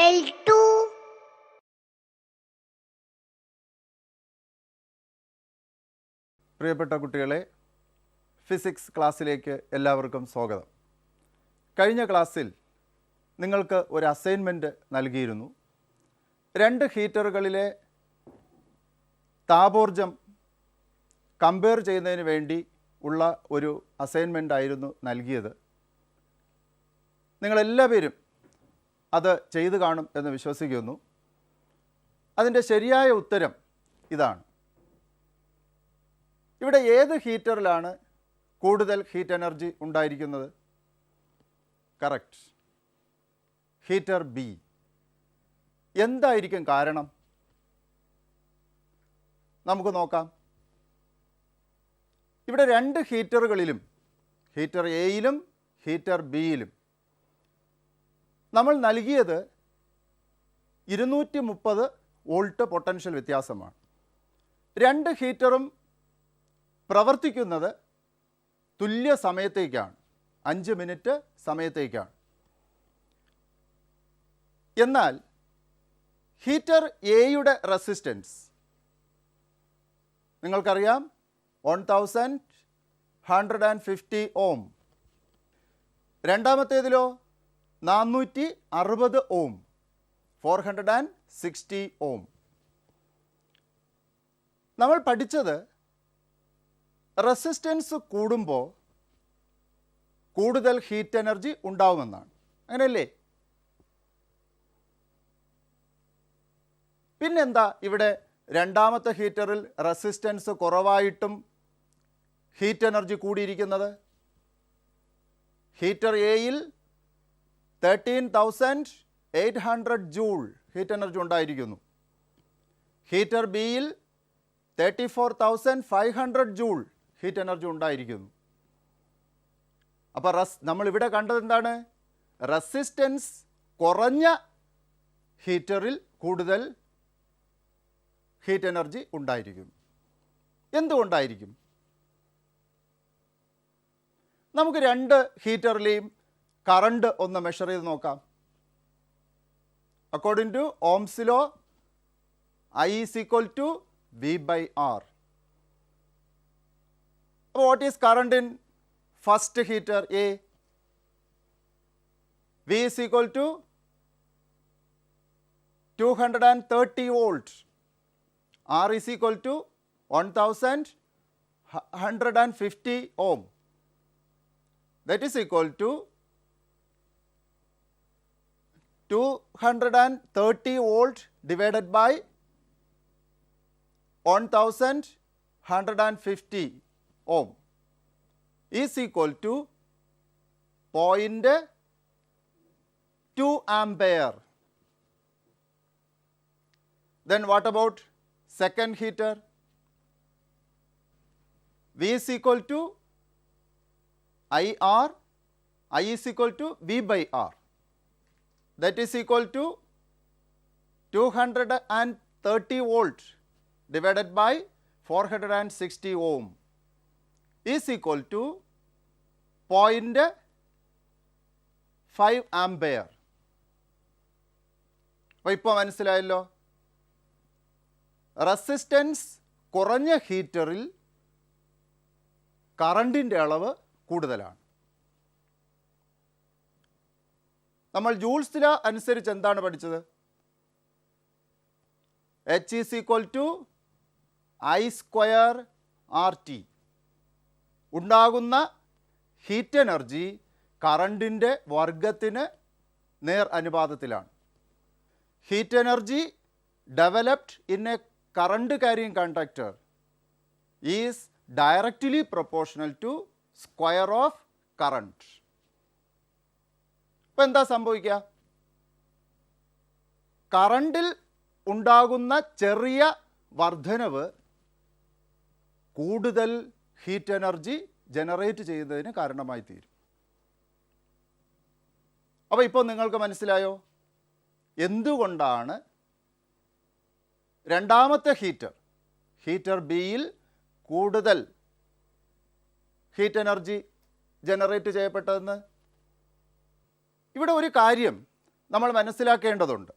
L2. പ്രിയപ്പെട്ട കുട്ടികളെ, physics ക്ലാസ്സിലേക്ക് എല്ലാവർക്കും സ്വാഗതം. കഴിഞ്ഞ ക്ലാസ്സിൽ നിങ്ങൾക്ക് ഒരു അസൈൻമെൻറ്റ് നൽകിയിരുന്നു. 2 ഹീറ്ററുകളിലെ താപോർജ്ജം കമ്പയർ ചെയ്യുന്നതിന് വേണ്ടി ഉള്ള ഒരു അസൈൻമെൻ്റ് ആയിരുന്നു നൽകിയത്. നിങ്ങളെല്ലാവരും അത് ചെയ്തു കാണും എന്ന് വിശ്വസിക്കുന്നു. അതിൻ്റെ ശരിയായ ഉത്തരം ഇതാണ്. ഇവിടെ ഏത് ഹീറ്ററിലാണ് കൂടുതൽ ഹീറ്റ് എനർജി ഉണ്ടായിരിക്കുന്നത്? Correct, heater B. എന്തായിരിക്കും കാരണം? നമുക്ക് നോക്കാം. ഇവിടെ 2 ഹീറ്ററുകളിലും, ഹീറ്റർ എയിലും ഹീറ്റർ ബിയിലും നമ്മൾ നൽകിയത് 230 വോൾട്ട് പൊട്ടൻഷ്യൽ വ്യത്യാസമാണ്. 2 ഹീറ്ററും പ്രവർത്തിക്കുന്നത് തുല്യ സമയത്തേക്കാണ്, 5 മിനിറ്റ് സമയത്തേക്കാണ്. എന്നാൽ ഹീറ്റർ എയുടെ റെസിസ്റ്റൻസ് നിങ്ങൾക്കറിയാം, 1150 ഓം. രണ്ടാമത്തേതിലോ 460 ഓം, 460 ഓം. നമ്മൾ പഠിച്ചത് റെസിസ്റ്റൻസ് കൂടുമ്പോൾ കൂടുതൽ ഹീറ്റ് എനർജി ഉണ്ടാവുമെന്നാണ്. അങ്ങനെയല്ലേ? പിന്നെന്താ ഇവിടെ രണ്ടാമത്തെ ഹീറ്ററിൽ റെസിസ്റ്റൻസ് കുറവായിട്ടും ഹീറ്റ് എനർജി കൂടിയിരിക്കുന്നത്? ഹീറ്റർ എയിൽ 13,800 ജൂൾ ഹീറ്റ് എനർജി ഉണ്ടായിരിക്കുന്നു. ഹീറ്റർ ബിയിൽ 34,500 ജൂൾ ഹീറ്റ് എനർജി ഉണ്ടായിരിക്കുന്നു. അപ്പോൾ നമ്മളിവിടെ കണ്ടത് എന്താണ്? റെസിസ്റ്റൻസ് കുറഞ്ഞ ഹീറ്ററിൽ കൂടുതൽ ഹീറ്റ് എനർജി ഉണ്ടായിരിക്കും. എന്തുകൊണ്ടായിരിക്കും? നമുക്ക് 2 ഹീറ്ററിലെയും കറണ്ട് ഒന്ന് മെഷർ ചെയ്ത് നോക്കാം. According to Ohm's law, I is equal to V by R. What is current in first heater A? V is equal to 230 volt. R is equal to 1150 ohm. That is equal to 230 volt divided by 1150 ohm is equal to 0.2 ampere. Then what about second heater? V is equal to IR, I is equal to V by R. That is equal to 230 volt divided by 460 ohm is equal to 0.5 ampere. അപ്പോൾ ഇപ്പോൾ മനസ്സിലായല്ലോ, resistance കുറഞ്ഞ ഹീറ്ററിൽ കറണ്ടിൻ്റെ അളവ് കൂടുതലാണ്. നമ്മൾ Joule's law അനുസരിച്ച് എന്താണ് പഠിച്ചത്? H is equal to I square RT. ഉണ്ടാകുന്ന ഹീറ്റ് എനർജി കറണ്ടിൻ്റെ വർഗത്തിന് നേർ അനുപാതത്തിലാണ്. Heat energy developed in a current carrying conductor is directly proportional to square of current. അപ്പോൾ എന്താ സംഭവിക്കുക? കറണ്ടിൽ ഉണ്ടാകുന്ന ചെറിയ വർധനവ് കൂടുതൽ ഹീറ്റ് എനർജി ജനറേറ്റ് ചെയ്യുന്നതിന് കാരണമായി തീരും. അപ്പോൾ ഇപ്പോൾ നിങ്ങൾക്ക് മനസ്സിലായോ എന്തുകൊണ്ടാണ് രണ്ടാമത്തെ ഹീറ്റർ ബിയിൽ കൂടുതൽ ഹീറ്റ് എനർജി ജനറേറ്റ് ചെയ്യപ്പെട്ടതെന്ന്? ഇവിടെ ഒരു കാര്യം നമ്മൾ മനസ്സിലാക്കേണ്ടതുണ്ട്.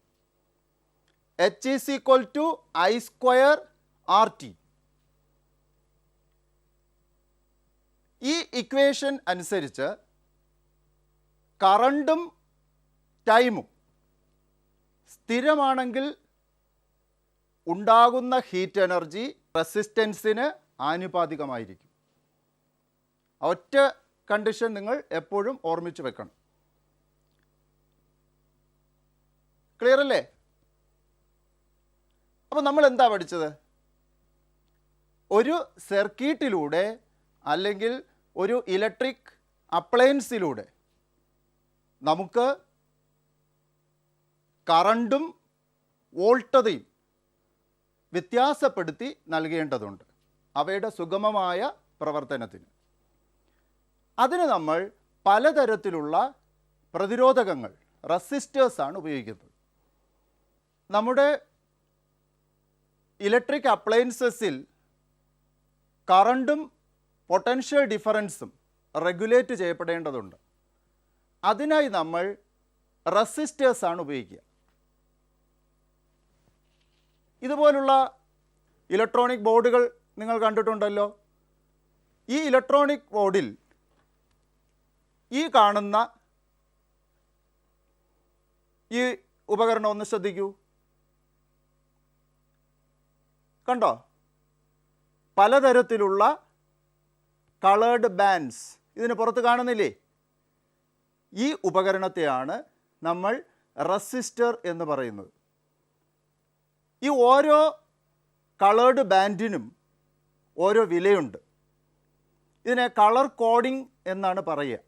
H is equal to I square RT. ഈ ഇക്വേഷൻ അനുസരിച്ച് കറണ്ടും ടൈമും സ്ഥിരമാണെങ്കിൽ ഉണ്ടാകുന്ന ഹീറ്റ് എനർജി റെസിസ്റ്റൻസിന് ആനുപാതികമായിരിക്കും. ഒറ്റ കണ്ടീഷൻ നിങ്ങൾ എപ്പോഴും ഓർമ്മിച്ച് വെക്കണം. ക്ലിയർ അല്ലേ? അപ്പോൾ നമ്മൾ എന്താ പഠിച്ചത്? ഒരു സർക്യൂട്ടിലൂടെ അല്ലെങ്കിൽ ഒരു ഇലക്ട്രിക് അപ്ലയൻസിലൂടെ നമുക്ക് കറണ്ടും വോൾട്ടതയും വ്യത്യാസപ്പെടുത്തി നൽകേണ്ടതുണ്ട് അവയുടെ സുഗമമായ പ്രവർത്തനത്തിന്. അതിന് നമ്മൾ പലതരത്തിലുള്ള പ്രതിരോധകങ്ങൾ, റെസിസ്റ്റേഴ്സാണ് ഉപയോഗിക്കുന്നത്. നമ്മുടെ ഇലക്ട്രിക് അപ്ലയൻസസിൽ കറണ്ടും പൊട്ടൻഷ്യൽ ഡിഫറൻസും റെഗുലേറ്റ് ചെയ്യപ്പെടേണ്ടതുണ്ട്. അതിനായി നമ്മൾ റെസിസ്റ്റേഴ്സാണ് ഉപയോഗിക്കുക. ഇതുപോലുള്ള ഇലക്ട്രോണിക് ബോർഡുകൾ നിങ്ങൾ കണ്ടിട്ടുണ്ടല്ലോ. ഈ ഇലക്ട്രോണിക് ബോർഡിൽ ഈ കാണുന്ന ഈ ഉപകരണം ഒന്ന് ശ്രദ്ധിക്കൂ. കണ്ടോ? പലതരത്തിലുള്ള കളേർഡ് ബാൻഡ്സ് ഇതിന് പുറത്ത് കാണുന്നില്ലേ? ഈ ഉപകരണത്തെയാണ് നമ്മൾ റെസിസ്റ്റർ എന്ന് പറയുന്നത്. ഈ ഓരോ കളേർഡ് ബാൻഡിനും ഓരോ വിലയുണ്ട്. ഇതിനെ കളർ കോഡിംഗ് എന്നാണ് പറയുക.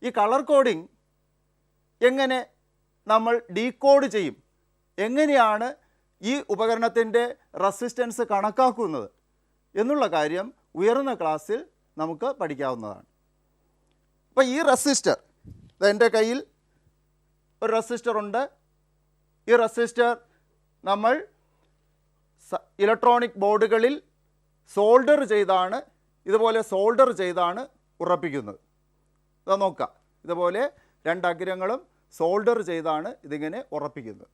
ഈ കളർ കോഡിംഗ് എങ്ങനെ നമ്മൾ ഡീകോഡ് ചെയ്യും, എങ്ങനെയാണ് ഈ ഉപകരണത്തിൻ്റെ റെസിസ്റ്റൻസ് കണക്കാക്കുന്നത് എന്നുള്ള കാര്യം ഉയർന്ന ക്ലാസ്സിൽ നമുക്ക് പഠിക്കാവുന്നതാണ്. അപ്പോൾ ഈ റെസിസ്റ്റർ, എൻ്റെ കയ്യിൽ ഒരു റെസിസ്റ്റർ ഉണ്ട്. ഈ റെസിസ്റ്റർ നമ്മൾ ഇലക്ട്രോണിക് ബോർഡുകളിൽ സോൾഡർ ചെയ്താണ്, ഇതുപോലെ സോൾഡർ ചെയ്താണ് ഉറപ്പിക്കുന്നത്. അത് നോക്കാം. ഇതുപോലെ രണ്ട് അഗ്രങ്ങളും സോൾഡർ ചെയ്താണ് ഇതിങ്ങനെ ഉറപ്പിക്കുന്നത്.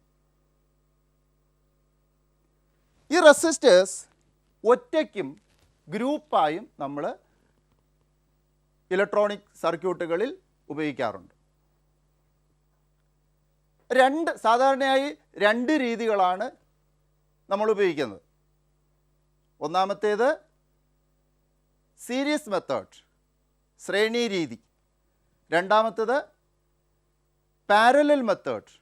ഈ റെസിസ്റ്റേഴ്സ് ഒറ്റയ്ക്കും ഗ്രൂപ്പായും നമ്മൾ ഇലക്ട്രോണിക് സർക്യൂട്ടുകളിൽ ഉപയോഗിക്കാറുണ്ട്. സാധാരണയായി രണ്ട് രീതികളാണ് നമ്മൾ ഉപയോഗിക്കുന്നത്. ഒന്നാമത്തേത് സീരീസ് മെത്തേഡ്, ശ്രേണി രീതി. രണ്ടാമത്തേത് പാരലൽ മെത്തേഡ്,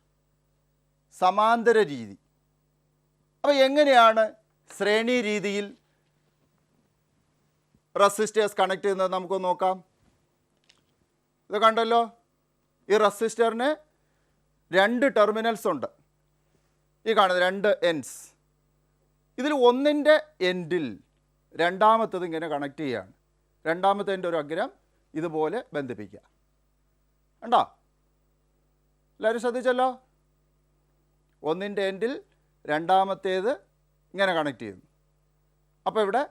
സമാന്തര രീതി. അപ്പോൾ എങ്ങനെയാണ് ശ്രേണി രീതിയിൽ റെസിസ്റ്റേഴ്സ് കണക്ട് ചെയ്യുന്നത് നമുക്കൊന്ന് നോക്കാം. ഇത് കണ്ടല്ലോ, ഈ റെസിസ്റ്ററിന് രണ്ട് ടെർമിനൽസ് ഉണ്ട്. ഈ കാണുന്നത് രണ്ട് എൻഡ്സ്. ഇതിൽ ഒന്നിൻ്റെ എൻഡിൽ രണ്ടാമത്തത് ഇങ്ങനെ കണക്ട് ചെയ്യുകയാണ്. രണ്ടാമത്തെ എൻ്റെ ഒരു അഗ്രം ഇതുപോലെ ബന്ധിപ്പിക്കുക. കണ്ടോ? എല്ലാവരും ശ്രദ്ധിച്ചല്ലോ. ഒന്നിൻ്റെ എൻഡിൽ രണ്ടാമത്തേത് ഇങ്ങനെ കണക്ട് ചെയ്യുന്നു. അപ്പോൾ ഇവിടെ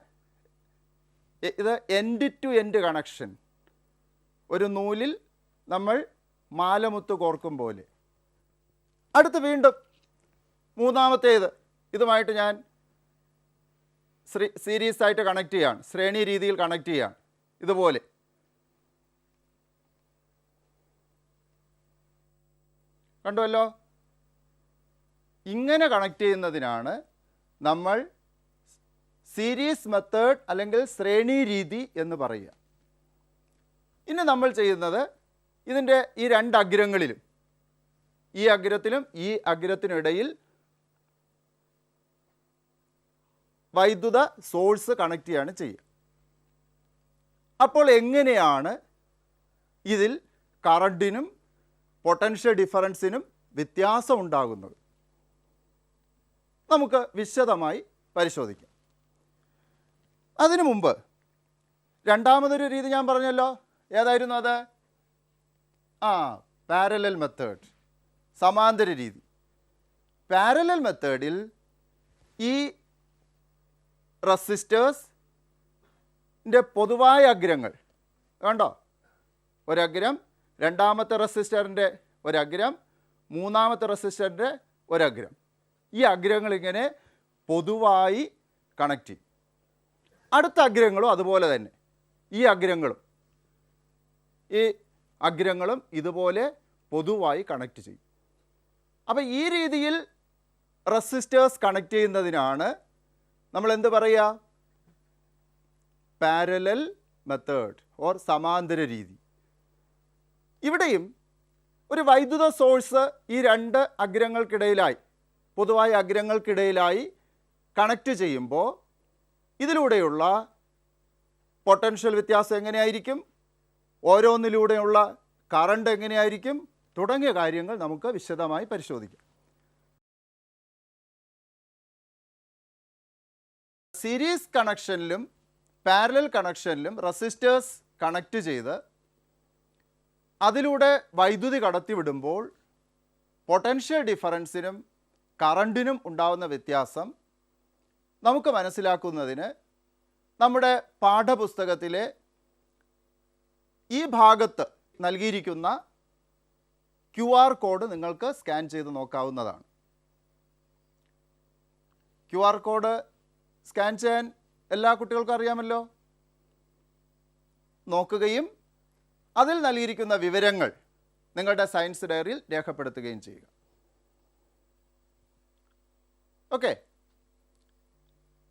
ഇത് എൻഡ് ടു എൻഡ് കണക്ഷൻ, ഒരു നൂലിൽ നമ്മൾ മാലമുത്ത് കോർക്കും പോലെ. അടുത്ത് വീണ്ടും മൂന്നാമത്തേത് ഇതുമായിട്ട് ഞാൻ സീരീസ് ആയിട്ട് കണക്ട് ചെയ്യുകയാണ്, ശ്രേണി രീതിയിൽ കണക്ട് ചെയ്യുകയാണ്. ഇതുപോലെ കണ്ടുവല്ലോ. ഇങ്ങനെ കണക്ട് ചെയ്യുന്നതിനാണ് നമ്മൾ സീരീസ് മെത്തേഡ് അല്ലെങ്കിൽ ശ്രേണി രീതി എന്ന് പറയുക. ഇനി നമ്മൾ ചെയ്യുന്നത് ഇതിൻ്റെ ഈ രണ്ട് അഗ്രങ്ങളിലും, ഈ അഗ്രത്തിലും ഈ അഗ്രത്തിനിടയിൽ വൈദ്യുത സോഴ്സ് കണക്ട് ചെയ്യുകയാണ് ചെയ്യുക. അപ്പോൾ എങ്ങനെയാണ് ഇതിൽ കറണ്ടിനും പൊട്ടൻഷ്യൽ ഡിഫറൻസിനും വ്യത്യാസം ഉണ്ടാകുന്നത്? നമുക്ക് വിശദമായി പരിശോധിക്കാം. അതിനു മുമ്പ് രണ്ടാമതൊരു രീതി ഞാൻ പറഞ്ഞല്ലോ. ഏതായിരുന്നു അത്? പാരലൽ മെത്തേഡ്, സമാന്തര രീതി. പാരലൽ മെത്തേഡിൽ ഈ റെസിസ്റ്റേഴ്സിൻ്റെ പൊതുവായ അഗ്രങ്ങൾ കണ്ടോ, ഒരഗ്രം, രണ്ടാമത്തെ റെസിസ്റ്ററിൻ്റെ ഒരഗ്രം, മൂന്നാമത്തെ റെസിസ്റ്ററിൻ്റെ ഒരഗ്രം. ഈ അഗ്രങ്ങൾ ഇങ്ങനെ പൊതുവായി കണക്ട് ചെയ്യും. അടുത്ത അഗ്രങ്ങളും അതുപോലെ തന്നെ ഈ അഗ്രങ്ങളും ഇതുപോലെ പൊതുവായി കണക്ട് ചെയ്യും. അപ്പോൾ ഈ രീതിയിൽ റെസിസ്റ്റേഴ്സ് കണക്ട് ചെയ്യുന്നതിനാണ് നമ്മൾ എന്ത് പറയുക? പാരലൽ മെത്തേഡ് ഓർ സമാന്തര രീതി. ഇവിടെയും ഒരു വൈദ്യുത സോഴ്സ് ഈ രണ്ട് അഗ്രങ്ങൾക്കിടയിലായി, പൊതുവായ അഗ്രങ്ങൾക്കിടയിലായി കണക്ട് ചെയ്യുമ്പോൾ ഇതിലൂടെയുള്ള പൊട്ടൻഷ്യൽ വ്യത്യാസം എങ്ങനെയായിരിക്കും, ഓരോന്നിലൂടെയുള്ള കറണ്ട് എങ്ങനെയായിരിക്കും തുടങ്ങിയ കാര്യങ്ങൾ നമുക്ക് വിശദമായി പരിശോധിക്കാം. സീരീസ് കണക്ഷനിലും പാരലൽ കണക്ഷനിലും റെസിസ്റ്റേഴ്സ് കണക്ട് ചെയ്ത് അതിലൂടെ വൈദ്യുതി കടത്തിവിടുമ്പോൾ പൊട്ടൻഷ്യൽ ഡിഫറൻസിനും കറണ്ടിനും ഉണ്ടാകുന്ന വ്യത്യാസം നമുക്ക് മനസ്സിലാക്കുന്നതിന് നമ്മുടെ പാഠപുസ്തകത്തിലെ ഈ ഭാഗത്ത് നൽകിയിരിക്കുന്ന QR കോഡ് നിങ്ങൾക്ക് സ്കാൻ ചെയ്ത് നോക്കാവുന്നതാണ്. QR കോഡ് സ്കാൻ ചെയ്യാൻ എല്ലാ കുട്ടികൾക്കും അറിയാമല്ലോ. നോക്കുകയും അതിൽ നൽകിയിരിക്കുന്ന വിവരങ്ങൾ നിങ്ങളുടെ സയൻസ് ഡയറിയിൽ രേഖപ്പെടുത്തുകയും ചെയ്യുക. ഓക്കെ,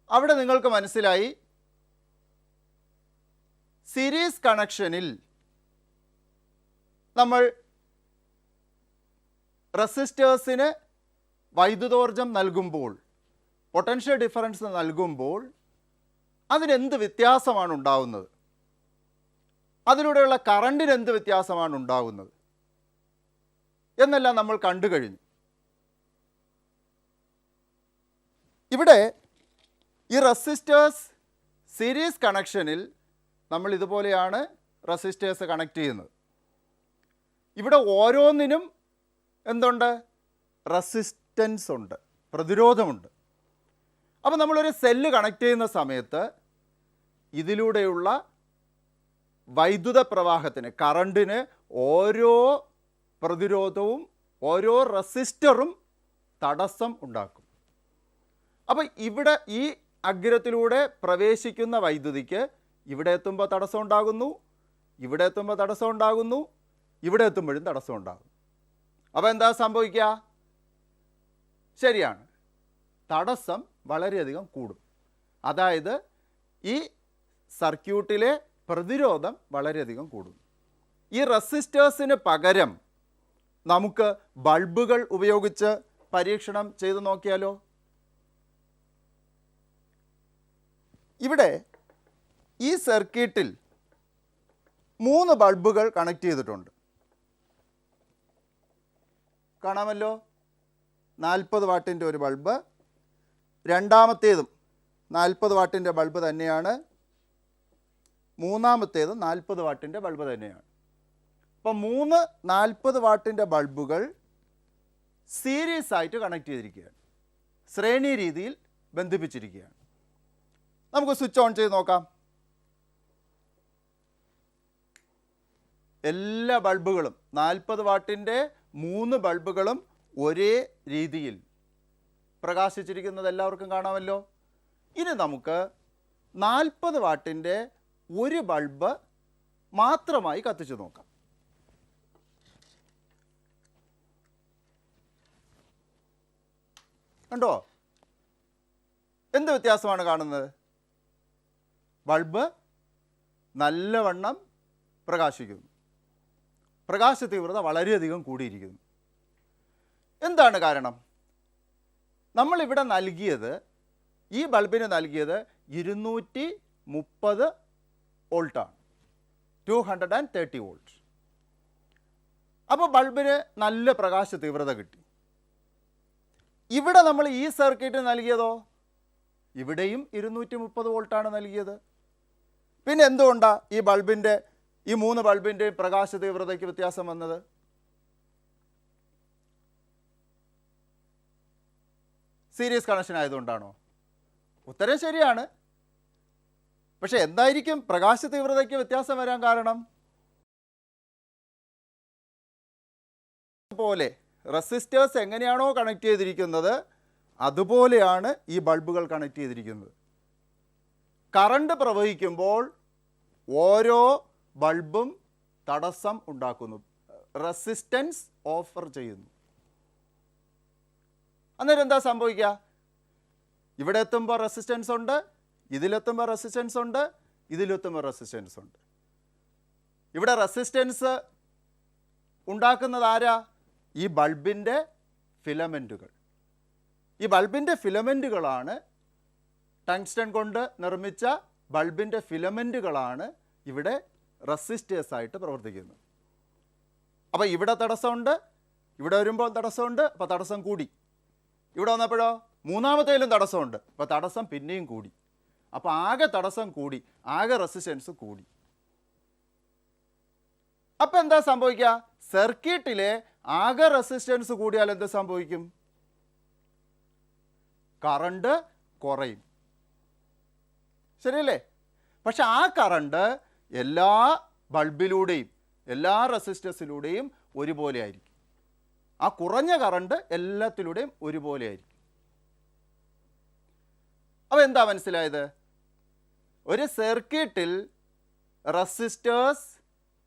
അവിടെ നിങ്ങൾക്ക് മനസ്സിലായി സീരീസ് കണക്ഷനിൽ നമ്മൾ റെസിസ്റ്റേഴ്സിന് വൈദ്യുതോർജം നൽകുമ്പോൾ, പൊട്ടൻഷ്യൽ ഡിഫറൻസ് നൽകുമ്പോൾ അതിനെന്ത് വ്യത്യാസമാണ് ഉണ്ടാകുന്നത്, അതിലൂടെയുള്ള കറണ്ടിന് എന്ത് വ്യത്യാസമാണ് ഉണ്ടാകുന്നത് എന്നെല്ലാം നമ്മൾ കണ്ടു കഴിഞ്ഞു. ഇവിടെ ഈ റെസിസ്റ്റേഴ്സ് സീരീസ് കണക്ഷനിൽ നമ്മൾ ഇതുപോലെയാണ് റെസിസ്റ്റേഴ്സ് കണക്ട് ചെയ്യുന്നത്. ഇവിടെ ഓരോന്നിനും എന്തുണ്ട്? റെസിസ്റ്റൻസ് ഉണ്ട്, പ്രതിരോധമുണ്ട്. അപ്പോൾ നമ്മളൊരു സെല്ല് കണക്ട് ചെയ്യുന്ന സമയത്ത് ഇതിലൂടെയുള്ള വൈദ്യുത പ്രവാഹത്തിന്, കറണ്ടിന് ഓരോ പ്രതിരോധവും ഓരോ റെസിസ്റ്ററും തടസ്സം ഉണ്ടാക്കും. അപ്പോൾ ഇവിടെ ഈ അഗ്രത്തിലൂടെ പ്രവേശിക്കുന്ന വൈദ്യുതിക്ക് ഇവിടെ എത്തുമ്പോൾ തടസ്സം ഉണ്ടാകുന്നു, ഇവിടെ എത്തുമ്പോൾ തടസ്സം ഉണ്ടാകുന്നു, ഇവിടെ എത്തുമ്പോഴും തടസ്സം ഉണ്ടാകും. അപ്പോൾ എന്താ സംഭവിക്കുക? ശരിയാണ്, തടസ്സം വളരെയധികം കൂടും. അതായത് ഈ സർക്യൂട്ടിലെ പ്രതിരോധം വളരെയധികം കൂടും. ഈ റെസിസ്റ്റേഴ്സിന് പകരം നമുക്ക് ബൾബുകൾ ഉപയോഗിച്ച് പരീക്ഷണം ചെയ്ത് നോക്കിയാലോ? ഇവിടെ ഈ സർക്യൂട്ടിൽ 3 ബൾബുകൾ കണക്ട് ചെയ്തിട്ടുണ്ട്. കാണാമല്ലോ, 40 വാട്ടിൻ്റെ ഒരു ബൾബ്, രണ്ടാമത്തേതും 40 വാട്ടിൻ്റെ ബൾബ് തന്നെയാണ്, മൂന്നാമത്തേതും 40 വാട്ടിൻ്റെ ബൾബ് തന്നെയാണ്. അപ്പം 3 40 വാട്ടിൻ്റെ ബൾബുകൾ സീരീസ് ആയിട്ട് കണക്ട് ചെയ്തിരിക്കുകയാണ്, ശ്രേണി രീതിയിൽ ബന്ധിപ്പിച്ചിരിക്കുകയാണ്. നമുക്ക് സ്വിച്ച് ഓൺ ചെയ്ത് നോക്കാം. എല്ലാ ബൾബുകളും 40 വാട്ടിൻ്റെ 3 ബൾബുകളും ഒരേ രീതിയിൽ പ്രകാശിച്ചിരിക്കുന്നത് എല്ലാവർക്കും കാണാമല്ലോ. ഇനി നമുക്ക് 40 വാട്ടിൻ്റെ ഒരു ബൾബ് മാത്രമായി കത്തിച്ചു നോക്കാം. കണ്ടോ, എന്ത് വ്യത്യാസമാണ് കാണുന്നത്? ബൾബ് നല്ലവണ്ണം പ്രകാശിക്കുന്നു, പ്രകാശ തീവ്രത വളരെയധികം കൂടിയിരിക്കുന്നു. എന്താണ് കാരണം? നമ്മളിവിടെ നൽകിയത്, ഈ ബൾബിന് നൽകിയത് 230 വോൾട്ടാണ്, 230 വോൾട്ട്. അപ്പോൾ ബൾബിന് നല്ല പ്രകാശ തീവ്രത കിട്ടി. ഇവിടെ നമ്മൾ ഈ സർക്യൂട്ട് നൽകിയതോ, ഇവിടെയും 230 വോൾട്ടാണ് നൽകിയത്. പിന്നെ എന്തുകൊണ്ടാണ് ഈ ബൾബിൻ്റെ, ഈ 3 ബൾബിൻ്റെയും പ്രകാശ തീവ്രതയ്ക്ക് വ്യത്യാസം വന്നത്? സീരീസ് കണക്ഷൻ ആയതുകൊണ്ടാണോ? ഉത്തരം ശരിയാണ്. പക്ഷെ എന്തായിരിക്കും പ്രകാശ തീവ്രതയ്ക്ക് വ്യത്യാസം വരാൻ കാരണം? പോലെ റെസിസ്റ്റേഴ്സ് എങ്ങനെയാണോ കണക്ട് ചെയ്തിരിക്കുന്നത് അതുപോലെയാണ് ഈ ബൾബുകൾ കണക്ട് ചെയ്തിരിക്കുന്നത്. കറണ്ട് പ്രവഹിക്കുമ്പോൾ ഓരോ ബൾബും തടസ്സം ഉണ്ടാക്കുന്നു, റെസിസ്റ്റൻസ് ഓഫർ ചെയ്യുന്നു. അന്നേരം എന്താ സംഭവിക്കുക? ഇവിടെ എത്തുമ്പോൾ റെസിസ്റ്റൻസ് ഉണ്ട്, ഇതിലെത്തുമ്പോൾ റെസിസ്റ്റൻസ് ഉണ്ട്, ഇതിലെത്തുമ്പോൾ റെസിസ്റ്റൻസ് ഉണ്ട്. ഇവിടെ റെസിസ്റ്റൻസ് ഉണ്ടാക്കുന്നത് ആരാ? ഈ ബൾബിൻ്റെ ഫിലമെൻറ്റുകൾ. ഈ ബൾബിൻ്റെ ഫിലമെൻറ്റുകളാണ്, ടങ്സ്റ്റൺ കൊണ്ട് നിർമ്മിച്ച ബൾബിൻ്റെ ഫിലമെൻറ്റുകളാണ് ഇവിടെ റെസിസ്റ്റേഴ്സായിട്ട് പ്രവർത്തിക്കുന്നത്. അപ്പോൾ ഇവിടെ തടസ്സമുണ്ട്, ഇവിടെ വരുമ്പോൾ തടസ്സമുണ്ട്, അപ്പോൾ തടസ്സം കൂടി. ഇവിടെ വന്നപ്പോഴോ മൂന്നാമത്തേലും തടസ്സമുണ്ട്, അപ്പോൾ തടസ്സം പിന്നെയും കൂടി. അപ്പോൾ ആകെ തടസ്സം കൂടി, ആകെ റെസിസ്റ്റൻസ് കൂടി. അപ്പോൾ എന്താ സംഭവിക്കുക? സർക്യൂട്ടിലെ ആകെ റെസിസ്റ്റൻസ് കൂടിയാൽ എന്ത് സംഭവിക്കും? കറണ്ട് കുറയും, ശരിയല്ലേ? പക്ഷെ ആ കറണ്ട് എല്ലാ ബൾബിലൂടെയും എല്ലാ റെസിസ്റ്റേഴ്സിലൂടെയും ഒരുപോലെ ആയിരിക്കും. ആ കുറഞ്ഞ കറണ്ട് എല്ലാത്തിലൂടെയും ഒരുപോലെ ആയിരിക്കും. അപ്പോൾ എന്താ മനസ്സിലായത്? ഒരു സർക്യൂട്ടിൽ റെസിസ്റ്റേഴ്സ്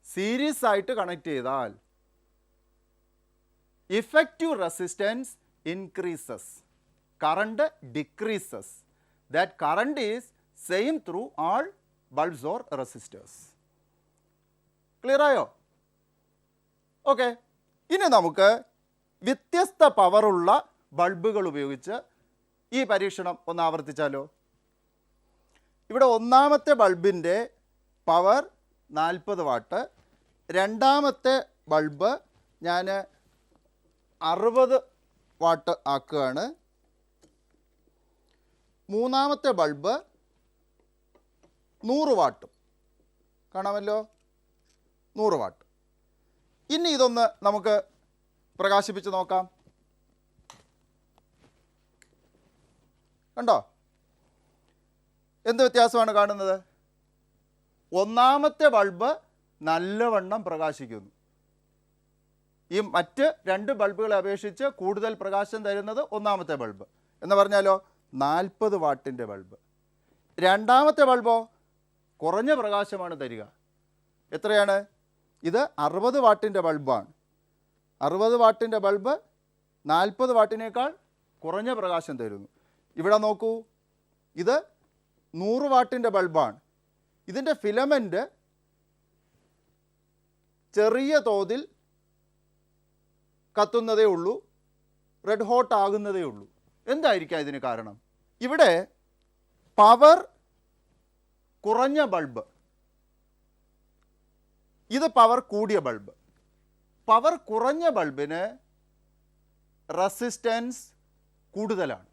സീരീസ് ആയിട്ട് കണക്ട് ചെയ്താൽ effective resistance increases, current decreases. That current is same through all bulbs or resistors. Clear ആയോ? ഓക്കെ. ഇനി നമുക്ക് വ്യത്യസ്ത പവറുള്ള ബൾബുകൾ ഉപയോഗിച്ച് ഈ പരീക്ഷണം ഒന്ന് ആവർത്തിച്ചാലോ? ഇവിടെ ഒന്നാമത്തെ ബൾബിൻ്റെ പവർ 40 വാട്ട്, രണ്ടാമത്തെ ബൾബ് ഞാൻ 60 വാട്ട് ആക്കുകയാണ്, മൂന്നാമത്തെ ബൾബ് 100 വാട്ടും. കാണാമല്ലോ, 100 വാട്ട്. ഇനി ഇതൊന്ന് നമുക്ക് പ്രകാശിപ്പിച്ച് നോക്കാം. കണ്ടോ എന്ത് വ്യത്യാസമാണ് കാണുന്നത്? ഒന്നാമത്തെ ബൾബ് നല്ലവണ്ണം പ്രകാശിക്കുന്നു. ഈ മറ്റ് രണ്ട് ബൾബുകളെ അപേക്ഷിച്ച് കൂടുതൽ പ്രകാശം തരുന്നത് ഒന്നാമത്തെ ബൾബ്. എന്ന് പറഞ്ഞാലോ 40 വാട്ടിൻ്റെ ബൾബ്. രണ്ടാമത്തെ ബൾബോ കുറഞ്ഞ പ്രകാശമാണ് തരിക. എത്രയാണ്? ഇത് 60 വാട്ടിൻ്റെ ബൾബാണ്. 60 വാട്ടിൻ്റെ ബൾബ് 40 വാട്ടിനേക്കാൾ കുറഞ്ഞ പ്രകാശം തരുന്നു. ഇവിടെ നോക്കൂ, ഇത് 100 വാട്ടിൻ്റെ ബൾബാണ്. ഇതിൻ്റെ ഫിലമെൻ്റ് ചെറിയ തോതിൽ കത്തുന്നതേ ഉള്ളൂ, റെഡ് ഹോട്ട് ആകുന്നതേ ഉള്ളൂ. എന്തായിരിക്കാം ഇതിന് കാരണം? ഇവിടെ പവർ കുറഞ്ഞ ബൾബ്, ഇത് പവർ കൂടിയ ബൾബ്. പവർ കുറഞ്ഞ ബൾബിന് റെസിസ്റ്റൻസ് കൂടുതലാണ്,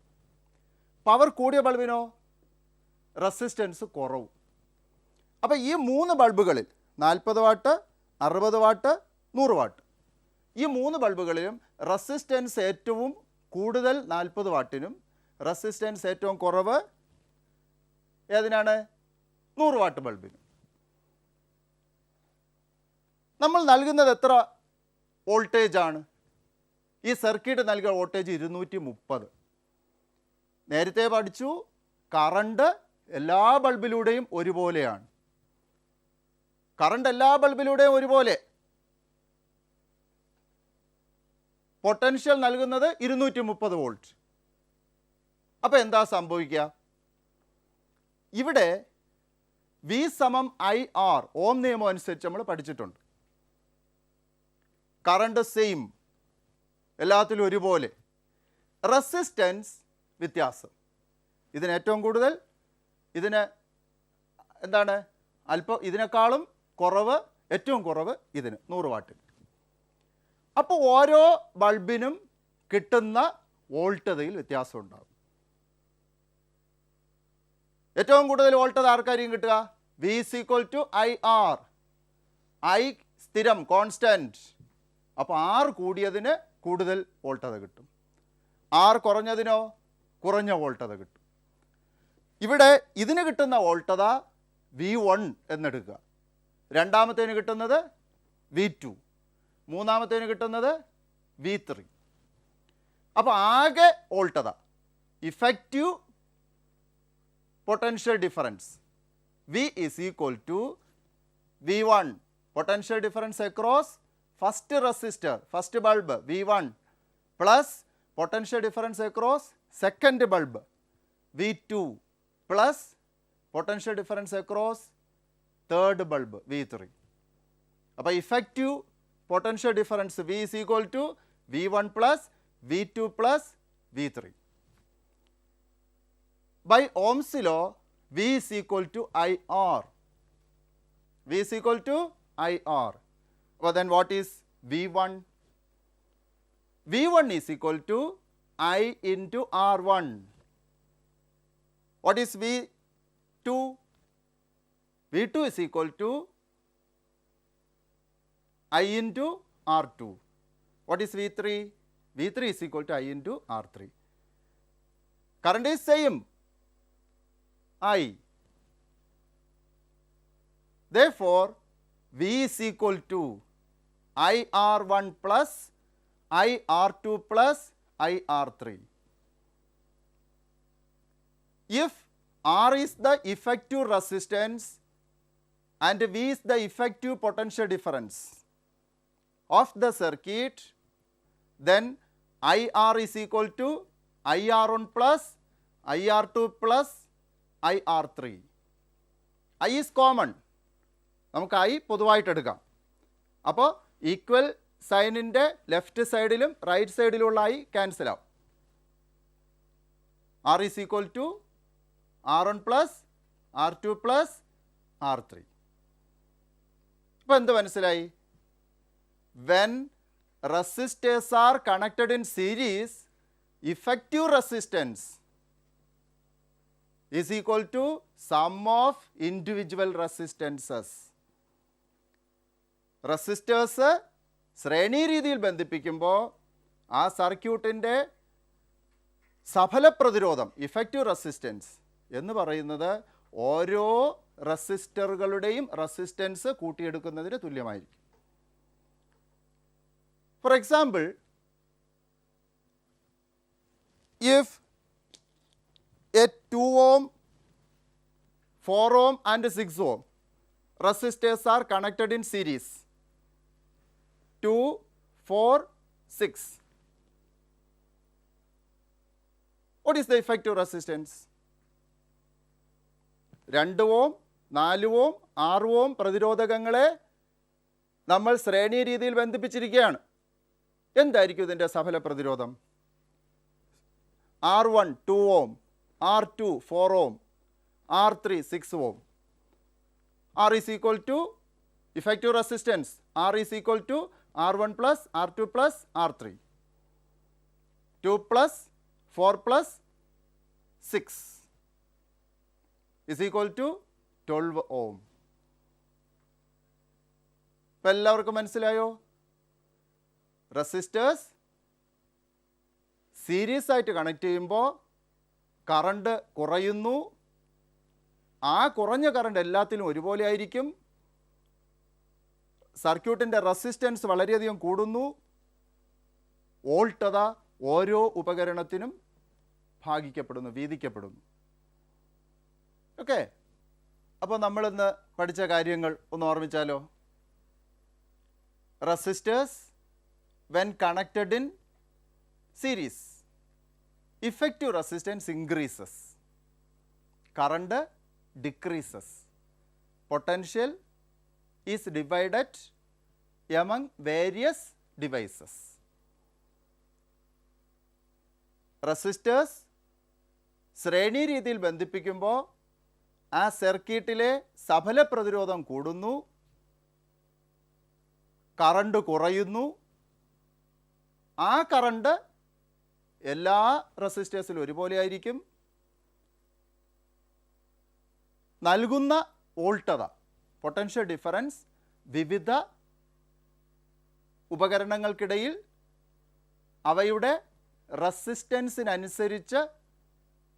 പവർ കൂടിയ ബൾബിനോ റെസിസ്റ്റൻസ് കുറവും. അപ്പോൾ ഈ 3 ബൾബുകളിൽ 40 വാട്ട്, 60 വാട്ട്, 100 വാട്ട്, ഈ 3 ബൾബുകളിലും റെസിസ്റ്റൻസ് ഏറ്റവും കൂടുതൽ 40 വാട്ടിനും റെസിസ്റ്റൻസ് ഏറ്റവും കുറവ് ഏതിനാണ്? 100 വാട്ട് ബൾബിനും. നമ്മൾ നൽകുന്നത് എത്ര വോൾട്ടേജ് ആണ്? ഈ സർക്യൂട്ട് നൽകിയ വോൾട്ടേജ് 230. നേരത്തെ പഠിച്ചു, കറണ്ട് എല്ലാ ബൾബിലൂടെയും ഒരുപോലെയാണ്. കറണ്ട് എല്ലാ ബൾബിലൂടെയും ഒരുപോലെ. പൊട്ടൻഷ്യൽ നൽകുന്നത് 230 വോൾട്ട്. അപ്പോൾ എന്താ സംഭവിക്കുക? ഇവിടെ V = IR, ഓം നിയമം അനുസരിച്ച് നമ്മൾ പഠിച്ചിട്ടുണ്ട്. കറണ്ട് സെയിം, എല്ലാത്തിലും ഒരുപോലെ. റെസിസ്റ്റൻസ് വ്യത്യാസം, ഇതിന് ഏറ്റവും കൂടുതൽ, ഇതിന് എന്താണ് അല്പം ഇതിനേക്കാളും കുറവ്, ഏറ്റവും കുറവ് ഇതിന് 100 വാട്ടിന്. അപ്പോൾ ഓരോ ബൾബിനും കിട്ടുന്ന വോൾട്ടതയിൽ വ്യത്യാസം ഉണ്ടാകും. ഏറ്റവും കൂടുതൽ വോൾട്ടത ആർക്കായിരിക്കും കിട്ടുക? V = IR. I സ്ഥിരം, കോൺസ്റ്റൻറ്റ്. അപ്പോൾ R കൂടിയതിന് കൂടുതൽ വോൾട്ടത കിട്ടും, R കുറഞ്ഞതിനോ കുറഞ്ഞ വോൾട്ടത കിട്ടും. ഇവിടെ ഇതിന് കിട്ടുന്ന വോൾട്ടത V1 എന്നെടുക്കുക, രണ്ടാമത്തേന് കിട്ടുന്നത് V2, മൂന്നാമത്തേന് കിട്ടുന്നത് V3. അപ്പോൾ ആകെ വോൾട്ടത, effective potential difference V is equal to V1, potential difference across first resistor, first bulb V1 plus potential difference across second bulb V2 plus potential difference across third bulb V3. അപ്പോൾ effective potential difference V is equal to V1 plus V2 plus V3. By Ohm's law, V is equal to IR. V is equal to IR. Well, then what is V1? V1 is equal to I into R1. What is V2? V2 is equal to I into R2. What is V3? V3 is equal to I into R3. Current is same, I. Therefore, V is equal to IR1 plus IR2 plus IR3. If R is the effective resistance and V is the effective potential difference of the circuit, then IR is equal to IR1 plus IR2 plus IR3. I is common, നമുക്ക് I പൊതുവായിട്ട് എടുക്കാം. അപ്പോൾ equal സൈനിൻ്റെ left സൈഡിലും right സൈഡിലുള്ള I cancel ആവും. R is equal to R1 plus R2 plus R3. ഇപ്പോൾ എന്ത് മനസ്സിലായി? When resistors are connected in series, effective resistance is equal to sum of individual resistances. Resistors ശ്രേണി രീതിയിൽ ബന്ധിപ്പിക്കുമ്പോൾ ആ സർക്യൂട്ടിൻ്റെ സഫല പ്രതിരോധം, ഇഫക്റ്റീവ് റെസിസ്റ്റൻസ് എന്ന് പറയുന്നത് ഓരോ റെസിസ്റ്ററുകളുടെയും റെസിസ്റ്റൻസ് കൂട്ടിയെടുക്കുന്നതിന് തുല്യമായിരിക്കും. For example, if a 2 ohm, 4 ohm and 6 ohm resistors are connected in series, 2, 4, 6. What is the effective resistance? 2 ohm, 4 ohm, 6 ohm പ്രതിരോധകങ്ങളെ നമ്മൾ ശ്രേണി രീതിയിൽ ബന്ധിപ്പിച്ചിരിക്കുകയാണ്. എന്തായിരിക്കും ഇതിൻ്റെ സഫല പ്രതിരോധം? R1 2 ohm, R2 4 ohm, R3 6 ohm. R is equal to effective resistance. R is equal to R1 plus R2 plus R3. 2 plus 4 plus 6 is equal to 12 ohm. ഇപ്പോൾ എല്ലാവർക്കും മനസ്സിലായോ? Resistors series ആയിട്ട് കണക്ട് ചെയ്യുമ്പോൾ കറണ്ട് കുറയുന്നു. ആ കുറഞ്ഞ current എല്ലാത്തിലും ഒരുപോലെ ആയിരിക്കും. സർക്യൂട്ടിൻ്റെ റെസിസ്റ്റൻസ് വളരെയധികം കൂടുന്നു. വോൾട്ടത ഓരോ ഉപകരണത്തിനും ഭാഗിക്കപ്പെടുന്നു, വീതിക്കപ്പെടുന്നു. ഓക്കെ, അപ്പോൾ നമ്മളിന്ന് പഠിച്ച കാര്യങ്ങൾ ഒന്ന് ഓർമ്മിച്ചാലോ? Resistors when connected in series, effective resistance increases, current decreases, potential is divided among various devices. Resistors ശ്രേണി രീതിയിൽ ബന്ധിപ്പിക്കുമ്പോൾ ആ സർക്യൂട്ടിലെ സഫല പ്രതിരോധം കൂടുന്നു, കറണ്ട് കുറയുന്നു. ആ കറണ്ട് എല്ലാ റെസിസ്റ്റേഴ്സിലും ഒരുപോലെ ആയിരിക്കും. നൽകുന്ന വോൾട്ടത, പൊട്ടൻഷ്യൽ ഡിഫറൻസ് വിവിധ ഉപകരണങ്ങൾക്കിടയിൽ അവയുടെ റെസിസ്റ്റൻസിനനുസരിച്ച്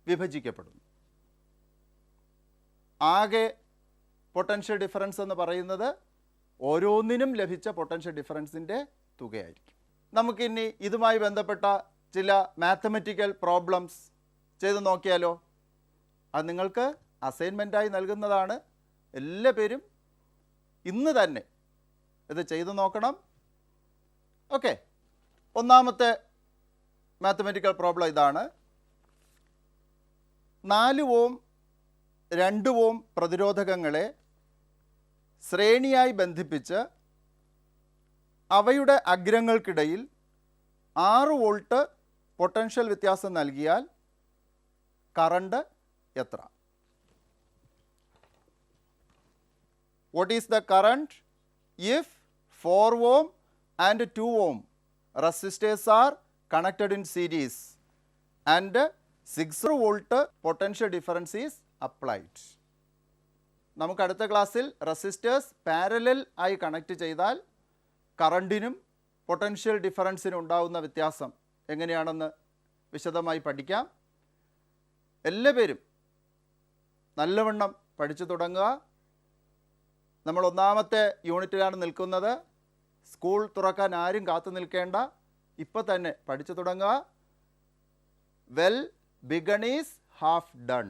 വിഭജിക്കപ്പെടുന്നു. ആകെ പൊട്ടൻഷ്യൽ ഡിഫറൻസ് എന്ന് പറയുന്നത് ഓരോന്നിനും ലഭിച്ച പൊട്ടൻഷ്യൽ ഡിഫറൻസിൻ്റെ തുകയായിരിക്കും. നമുക്കിനി ഇതുമായി ബന്ധപ്പെട്ട ചില മാത്തമെറ്റിക്കൽ പ്രോബ്ലംസ് ചെയ്ത് നോക്കിയാലോ? അത് നിങ്ങൾക്ക് അസൈൻമെൻറ്റായി നൽകുന്നതാണ്. എല്ലാ പേരും ഇന്ന് തന്നെ ഇത് ചെയ്തു നോക്കണം. ഓക്കെ, ഒന്നാമത്തെ മാത്തമെറ്റിക്കൽ പ്രോബ്ലം ഇതാണ്. 4 ഓം 2 ഓം പ്രതിരോധകങ്ങളെ ശ്രേണിയായി ബന്ധിപ്പിച്ച് അവയുടെ അഗ്രങ്ങൾക്കിടയിൽ 6 വോൾട്ട് പൊട്ടൻഷ്യൽ വ്യത്യാസം നൽകിയാൽ കറണ്ട് എത്ര? What is the current if 4 ohm and 2 ohm resistors are connected in series and 6 volt potential difference is applied? നമുക്ക് അടുത്ത ക്ലാസ്സിൽ റെസിസ്റ്റേഴ്സ് പാരലൽ ആയി കണക്ട് ചെയ്താൽ കറണ്ടിനും പൊട്ടൻഷ്യൽ ഡിഫറൻസിനും ഉണ്ടാകുന്ന വ്യത്യാസം എങ്ങനെയാണെന്ന് വിശദമായി പഠിക്കാം. എല്ലാ പേരും നല്ലവണ്ണം പഠിച്ചു തുടങ്ങുക. നമ്മൾ ഒന്നാമത്തെ യൂണിറ്റിലാണ് നിൽക്കുന്നത്. സ്കൂൾ തുറക്കാൻ ആരും കാത്തു നിൽക്കേണ്ട, ഇപ്പോൾ തന്നെ പഠിച്ചു തുടങ്ങുക. Well begun is half done.